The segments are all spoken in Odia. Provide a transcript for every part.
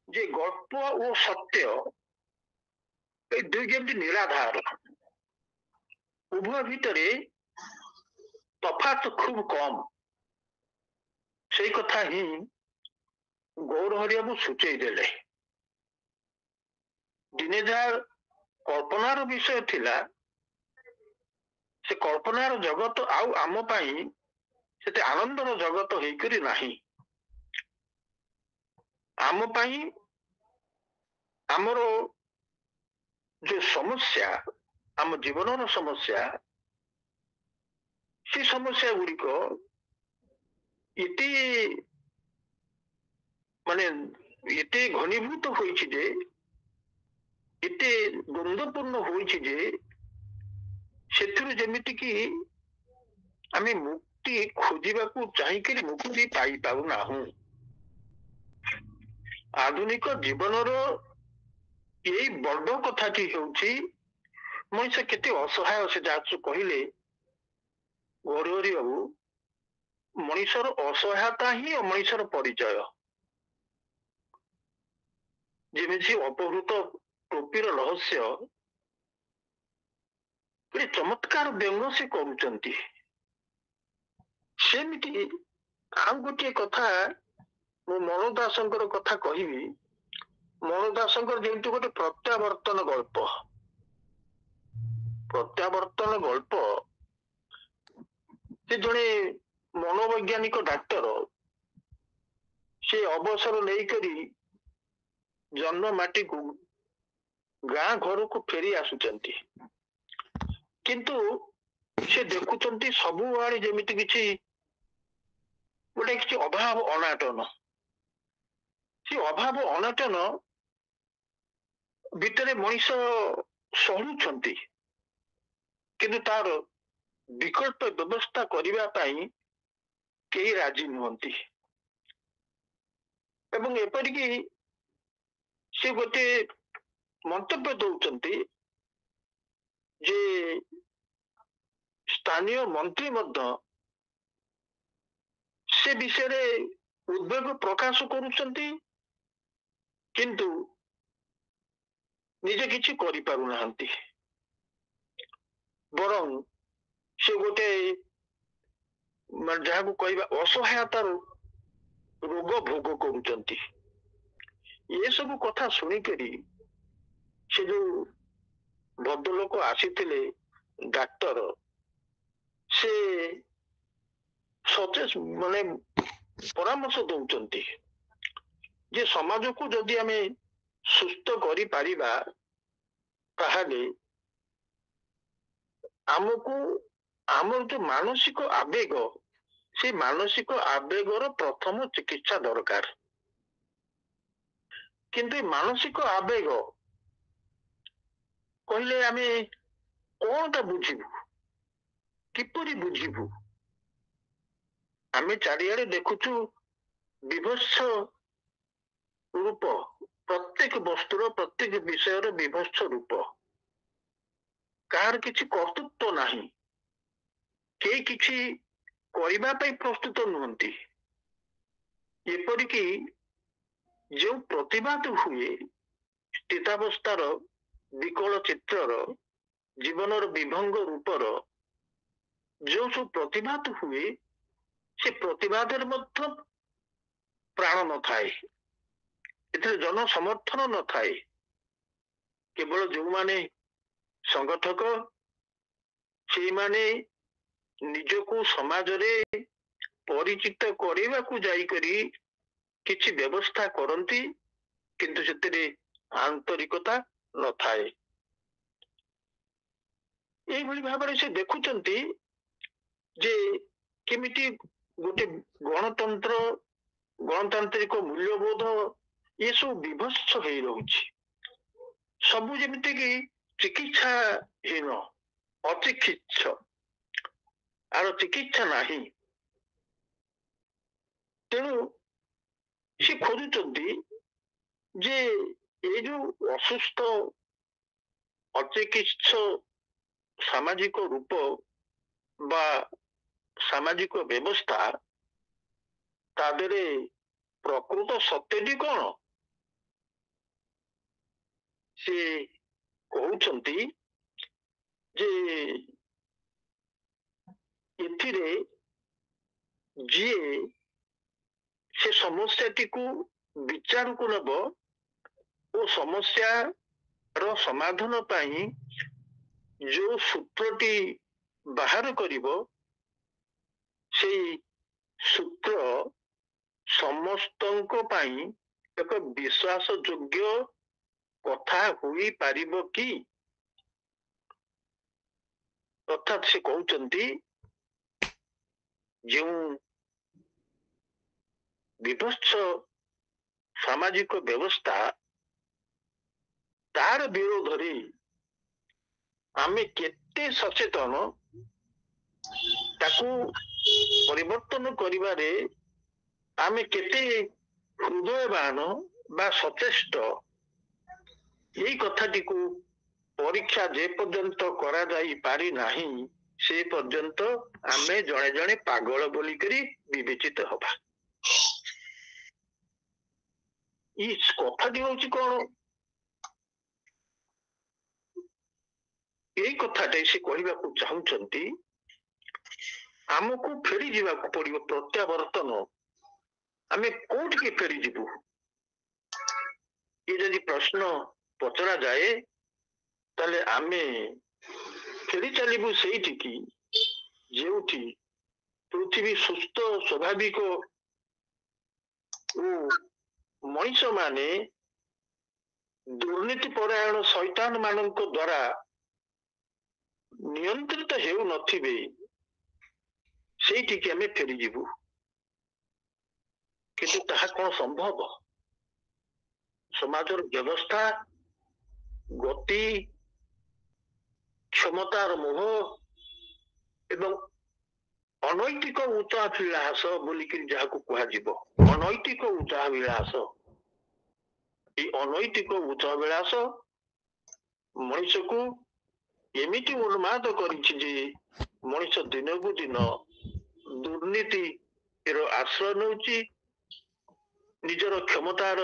ଯେ ଗଳ୍ପ ଓ ସତ୍ୟ এই ଦୁଇ ଯେମିତି ନିରାଧାର, ଉଭୟ ଭିତରେ ତଫାତ୍ ଖୁବ୍ କମ୍। ସେଇ କଥା ହିଁ ଗୌରହରିବାବୁ ସୂଚେଇ ଦେଲେ। ଦିନେ ଯାହା କଳ୍ପନାର ବିଷୟ ଥିଲା, ସେ କଳ୍ପନାର ଜଗତ ଆଉ ଆମ ପାଇଁ ସେତେ ଆନନ୍ଦର ଜଗତ ହେଇକରି ନାହିଁ। ଆମ ପାଇଁ ଆମର ଯୋଉ ସମସ୍ୟା, ଆମ ଜୀବନର ସମସ୍ୟା, ସେ ସମସ୍ୟା ଗୁଡ଼ିକ ଏତେ ମାନେ ଏତେ ଘନୀଭୂତ ହୋଇଛି ଯେ, ଏତେ ଦ୍ୱନ୍ଦ୍ୱପୂର୍ଣ୍ଣ ହୋଇଛି ଯେ, ସେଥିରୁ ଯେମିତିକି ଆମେ ମୁକ୍ତି ଖୋଜିବାକୁ ଚାହିଁକରି ମୁକ୍ତି ପାଇପାରୁନାହୁଁ। ଆଧୁନିକ ଜୀବନର ଏଇ ବଡ କଥାଟି ହେଉଛି ମଣିଷ କେତେ ଅସହାୟ। ସେ ଯାହା କହିଲେ ଗୌରହରି ବାବୁ, ମଣିଷର ଅସହାୟତା ହିଁ ମଣିଷର ପରିଚୟ। ଯେମିତି ଅପହୃତ ଟୋପିର ରହସ୍ୟ, ଗୋଟେ ଚମତ୍କାର ବ୍ୟଙ୍ଗ ସେ କରୁଛନ୍ତି। ସେମିତି ଆଉ ଗୋଟିଏ କଥା ମୁଁ ମନୋ ଦାସଙ୍କର କଥା କହିବି। ମନୋ ଦାସଙ୍କର ଯେମିତି ଗୋଟେ ପ୍ରତ୍ୟାବର୍ତ୍ତନ ଗଳ୍ପ, ପ୍ରତ୍ୟାବର୍ତ୍ତନ ଗଳ୍ପ, ସେ ଜଣେ ମନୋବୈଜ୍ଞାନିକ ଡାକ୍ତର, ସେ ଅବସର ନେଇକରି ଜନ୍ମ ମାଟିକୁ ଗାଁ ଘରକୁ ଫେରି ଆସୁଛନ୍ତି, କିନ୍ତୁ ସେ ଦେଖୁଛନ୍ତି ସବୁଆଡେ ଯେମିତି କିଛି ଗୋଟେ କିଛି ଅଭାବ ଅନାଟନ। ସେ ଅଭାବ ଅନାଟନ ଭିତରେ ମଣିଷ ସହୁଛନ୍ତି, କିନ୍ତୁ ତାର ବିକଳ୍ପ ବ୍ୟବସ୍ଥା କରିବା ପାଇଁ କେହି ରାଜି ନୁହନ୍ତି। ଏବଂ ଏପରିକି ସେ ଗୋଟେ ମନ୍ତବ୍ୟ ଦଉଛନ୍ତି ଯେ ସ୍ଥାନୀୟ ମନ୍ତ୍ରୀ ମଧ୍ୟ ସେ ବିଷୟରେ ଉଦ୍ବେଗ ପ୍ରକାଶ କରୁଛନ୍ତି, କିନ୍ତୁ ନିଜେ କିଛି କରିପାରୁନାହାନ୍ତି। ବରଂ ସେ ଗୋଟେ ଯାହାକୁ କହିବା ଅସହାୟତାର ରୋଗ ଭୋଗ କରୁଛନ୍ତି। ଏସବୁ କଥା ଶୁଣିକରି ସେ ଯୋଉ ଭଦ୍ରଲୋକ ଆସିଥିଲେ ଡାକ୍ତର, ସେ ସଚେତ ମାନେ ପରାମର୍ଶ ଦଉଛନ୍ତି ଯେ ସମାଜକୁ ଯଦି ଆମେ ସୁସ୍ଥ କରିପାରିବା, ତାହେଲେ ଆମକୁ ଆମର ଯୋଉ ମାନସିକ ଆବେଗ, ସେ ମାନସିକ ଆବେଗର ପ୍ରଥମ ଚିକିତ୍ସା ଦରକାର। କିନ୍ତୁ ମାନସିକ ଆବେଗ କହିଲେ ଆମେ କଣଟା ବୁଝିବୁ, କିପରି ବୁଝିବୁ? ଆମେ ଚାରିଆଡେ ଦେଖୁଛୁ ବିଭତ୍ସ ରୂପ, ପ୍ରତ୍ୟେକ ବସ୍ତୁର ପ୍ରତ୍ୟେକ ବିଷୟର ବିଭତ୍ସ ରୂପ। କାହାର କିଛି କର୍ତ୍ତୃତ୍ୱ ନାହିଁ, କେହି କିଛି କରିବା ପାଇଁ ପ୍ରସ୍ତୁତ ନୁହନ୍ତି। ଏପରିକି ଯେଉଁ ପ୍ରତିବାଦ ହୁଏ, ସ୍ଥିତାବସ୍ଥାର ବିକଳ ଚିତ୍ରର, ଜୀବନର ବିଭଙ୍ଗ ରୂପର ଯେଉଁ ସବୁ ପ୍ରତିବାଦ ହୁଏ, ସେ ପ୍ରତିବାଦରେ ମଧ୍ୟ ପ୍ରାଣ ନଥାଏ, ଏଥିରେ ଜନ ସମର୍ଥନ ନଥାଏ। କେବଳ ଯେଉଁମାନେ ସଂଗଠକ, ସେଇମାନେ ନିଜକୁ ସମାଜରେ ପରିଚିତ କରିବାକୁ ଯାଇକରି କିଛି ବ୍ୟବସ୍ଥା କରନ୍ତି, କିନ୍ତୁ ସେଥିରେ ଆନ୍ତରିକତା ନଥାଏ। ଏଇଭଳି ଭାବରେ ସେ ଦେଖୁଛନ୍ତି ଯେ କେମିତି ଗୋଟେ ଗଣତନ୍ତ୍ର, ଗଣତାନ୍ତ୍ରିକ ମୂଲ୍ୟବୋଧ ଏସବୁ ବିଭତ୍ସ ହେଇ ରହୁଛି। ସବୁ ଯେମିତିକି ଚିକିତ୍ସାହୀନ, ଅଚିକିତ୍ସ, ଆର ଚିକିତ୍ସା ନାହିଁ। ତେଣୁ ସେ ଖୋଜୁଛନ୍ତି ଯେ ଏଇ ଯୋଉ ଅସୁସ୍ଥ ଅଚିକିତ୍ସ ସାମାଜିକ ରୂପ ବା ସାମାଜିକ ବ୍ୟବସ୍ଥା, ତା ଦେହରେ ପ୍ରକୃତ ସତ୍ୟଟି କଣ? ସେ କହୁଛନ୍ତି ଯେ ଏଥିରେ ଯିଏ ସେ ସମସ୍ୟାଟିକୁ ବିଚାରକୁ ନେବ ଓ ସମସ୍ୟାର ସମାଧାନ ପାଇଁ ଯୋଉ ସୂତ୍ରଟି ବାହାର କରିବ ସେଇ ସୂତ୍ର ସମସ୍ତଙ୍କ ପାଇଁ ଏକ ବିଶ୍ୱାସ ଯୋଗ୍ୟ କଥା ହୋଇପାରିବ କି? ଅର୍ଥାତ୍ ସେ କହୁଛନ୍ତି ଯେଉଁ ବିଭତ୍ସ ସାମାଜିକ ବ୍ୟବସ୍ଥା ତାର ବିରୋଧରେ ଆମେ କେତେ ସଚେତନ, ତାକୁ ପରିବର୍ତ୍ତନ କରିବାରେ ଆମେ କେତେ ହୃଦୟବାନ ବା ସଚେଷ୍ଟ, ଏଇ କଥାଟିକୁ ପରୀକ୍ଷା ଯେ ପର୍ଯ୍ୟନ୍ତ କରାଯାଇ ପାରି ନାହିଁ ସେ ପର୍ଯ୍ୟନ୍ତ ଆମେ ଜଣେ ଜଣେ ପାଗଳ ବୋଲିକରି ବିବେଚିତ ହବା। ଏଇ କଥାଟି ହଉଛି କଣ? ଏଇ କଥାଟେ ସେ କହିବାକୁ ଚାହୁଁଛନ୍ତି ଆମକୁ ଫେରି ଯିବାକୁ ପଡିବ, ପ୍ରତ୍ୟାବର୍ତ୍ତନ। ଆମେ କୋଉଠିକି ଫେରିଯିବୁ? ଏ ଯଦି ପ୍ରଶ୍ନ ପଚରା ଯାଏ ତାହେଲେ ଆମେ ଫେରି ଚାଲିବୁ ସେଇଠିକି ଯେଉଁଠି ପୃଥିବୀ ସୁସ୍ଥ ସ୍ୱାଭାବିକ ଓ ମଣିଷ ମାନେ ଦୁର୍ନୀତି ପରାୟଣ ଶୈତାନ ମାନଙ୍କ ଦ୍ୱାରା ନିୟନ୍ତ୍ରିତ ହେଉନଥିବେ, ସେଇଠିକି ଆମେ ଫେରିଯିବୁ। କିନ୍ତୁ ତାହା କଣ ସମ୍ଭବ? ସମାଜର ବ୍ୟବସ୍ଥା, ଗତି, କ୍ଷମତାର ମୋହ ଏବଂ ଅନୈତିକ ଉଚ୍ଚାଭିଳାଷ ବୋଲିକି ଯାହାକୁ କୁହାଯିବ, ଅନୈତିକ ଉଚ୍ଚାଭିଳାଷ, এই ଅନୈତିକ ଉଚ୍ଚାଭିଳାଷ ମଣିଷକୁ ଏମିତି ଉନ୍ମାଦ କରିଛି ଯେ ମଣିଷ ଦିନକୁ ଦିନ ଦୁର୍ନୀତିର ଆଶ୍ରୟ ନେଉଛି, ନିଜର କ୍ଷମତାର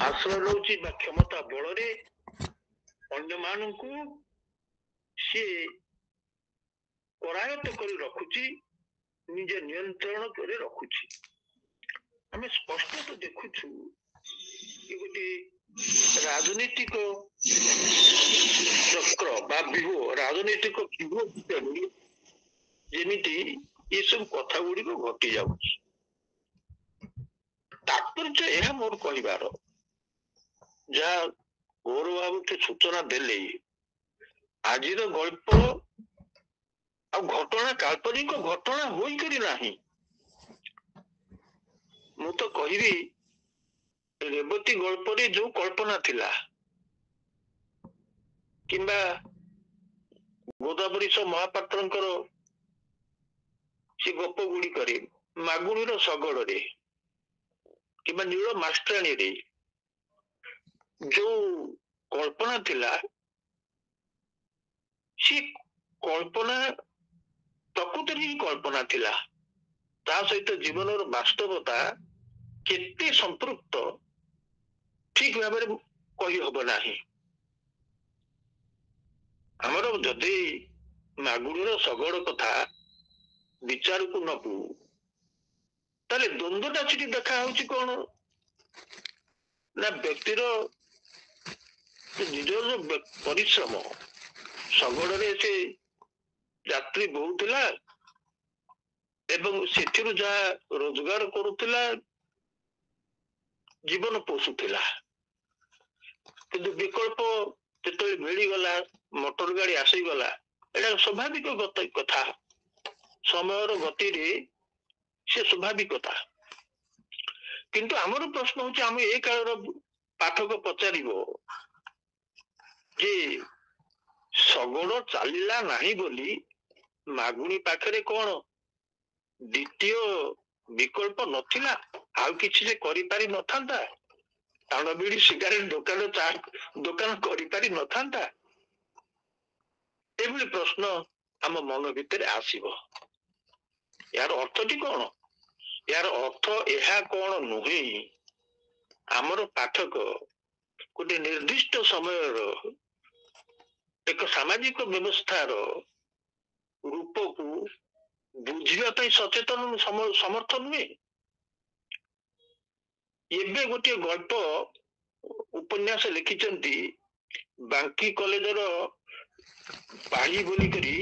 ଆଶ୍ରୟ ନେଉଛି ବା କ୍ଷମତା ବଳରେ ଅନ୍ୟମାନଙ୍କୁ ସିଏ କରାୟତ୍ତ କରି ରଖୁଛି, ନିଜେ ନିୟନ୍ତ୍ରଣ କରି ରଖୁଛି। ଆମେ ସ୍ପଷ୍ଟ ତ ଦେଖୁଛୁ ଏ ଗୋଟେ ରାଜନୈତିକ ଚକ୍ର ବା ବ୍ୟୁହ, ରାଜନୈତିକ ବ୍ୟୁହ ଭିତରେ ଯେମିତି ଏସବୁ କଥା ଗୁଡିକ ଘଟି ଯାଉଛି। ତାତ୍ପର୍ଯ୍ୟ ଏହା ମୋର କହିବାର, ଯାହା ଗୌରବ ବାବୁ ସୂଚନା ଦେଲେ, ଆଜିର ଗଳ୍ପ ଆଉ ଘଟଣା କାଳ୍ପନିକ ଘଟଣା ହୋଇକରି ନାହିଁ। ମୁଁ ତ କହିବି ରେବତୀ ଗଳ୍ପରେ ଯୋଉ କଳ୍ପନା ଥିଲା କିମ୍ବା ଗୋଦାବରୀଶ ମହାପାତ୍ରଙ୍କର ସେ ଗପ ଗୁଡିକରେ, ମାଗୁଣୀର ଶଗଡ଼ରେ କିମ୍ବା ନୀଳ ମାଷ୍ଟ୍ରାଣୀରେ ଯୋଉ କଳ୍ପନା ଥିଲା, ସେ କଳ୍ପନା ପ୍ରକୃତରେ ହିଁ କଳ୍ପନା ଥିଲା। ତା ସହିତ ଜୀବନର ବାସ୍ତବତା କେତେ ସମ୍ପୃକ୍ତ ଠିକ ଭାବରେ କହିହବ ନାହିଁ। ଆମର ଯଦି ମାଗୁଣୀର ଶଗଡ଼ କଥା ବିଚାରକୁ ନବୁ ତାହେଲେ ଦ୍ୱନ୍ଦ୍ୱଟା ସେଠି ଦେଖା ହଉଛି କଣ ନା, ବ୍ୟକ୍ତିର ନିଜର ପରିଶ୍ରମ, ଶଗଡ଼ରେ ସେ ଯାତ୍ରୀ ବହୁଥିଲା ଏବଂ ସେଥିରୁ ଯାହା ରୋଜଗାର କରୁଥିଲା ଜୀବନ ପୋଷୁଥିଲା। କିନ୍ତୁ ବିକଳ୍ପ ଯେତେବେଳେ ମିଳିଗଲା, ମୋଟର ଗାଡି ଆସିଗଲା, ଏଇଟା ସ୍ୱାଭାବିକ କଥା, ସମୟର ଗତିରେ ସେ ସ୍ୱାଭାବିକତା। କିନ୍ତୁ ଆମର ପ୍ରଶ୍ନ ହଉଛି, ଆମେ ଏ କାଳର ପାଠକ ପଚାରିବ ଯେ ଶଗଡ଼ ଚାଲିଲା ନାହିଁ ବୋଲି ମାଗୁଣୀ ପାଖରେ କଣ ଦ୍ୱିତୀୟ ବିକଳ୍ପ ନଥିଲା? ଆଉ କିଛି ସେ କରିପାରି ନଥାନ୍ତା? ପାନ ବିଡି ସିଗାରେଟ ଦୋକାନ, ଚା ଦୋକାନ କରିପାରି ନଥାନ୍ତା? ଏଭଳି ପ୍ରଶ୍ନ ଆମ ମନ ଭିତରେ ଆସିବ। ଏହାର ଅର୍ଥଟି କଣ? ଏହାର ଅର୍ଥ ଏହା କଣ ନୁହେଁ, ଆମର ପାଠକ ଗୋଟେ ନିର୍ଦ୍ଦିଷ୍ଟ ସମୟର ଏକ ସାମାଜିକ ବ୍ୟବସ୍ଥାର ରୂପକୁ ବୁଝିବା ପାଇଁ ସଚେତନ ସମର୍ଥ ନୁହେଁ। ଏବେ ଗୋଟିଏ ଗଳ୍ପ ଉପନ୍ୟାସ ଲେଖିଛନ୍ତି ବାଙ୍କି କଲେଜର ପାଳି ବୋଲିକରି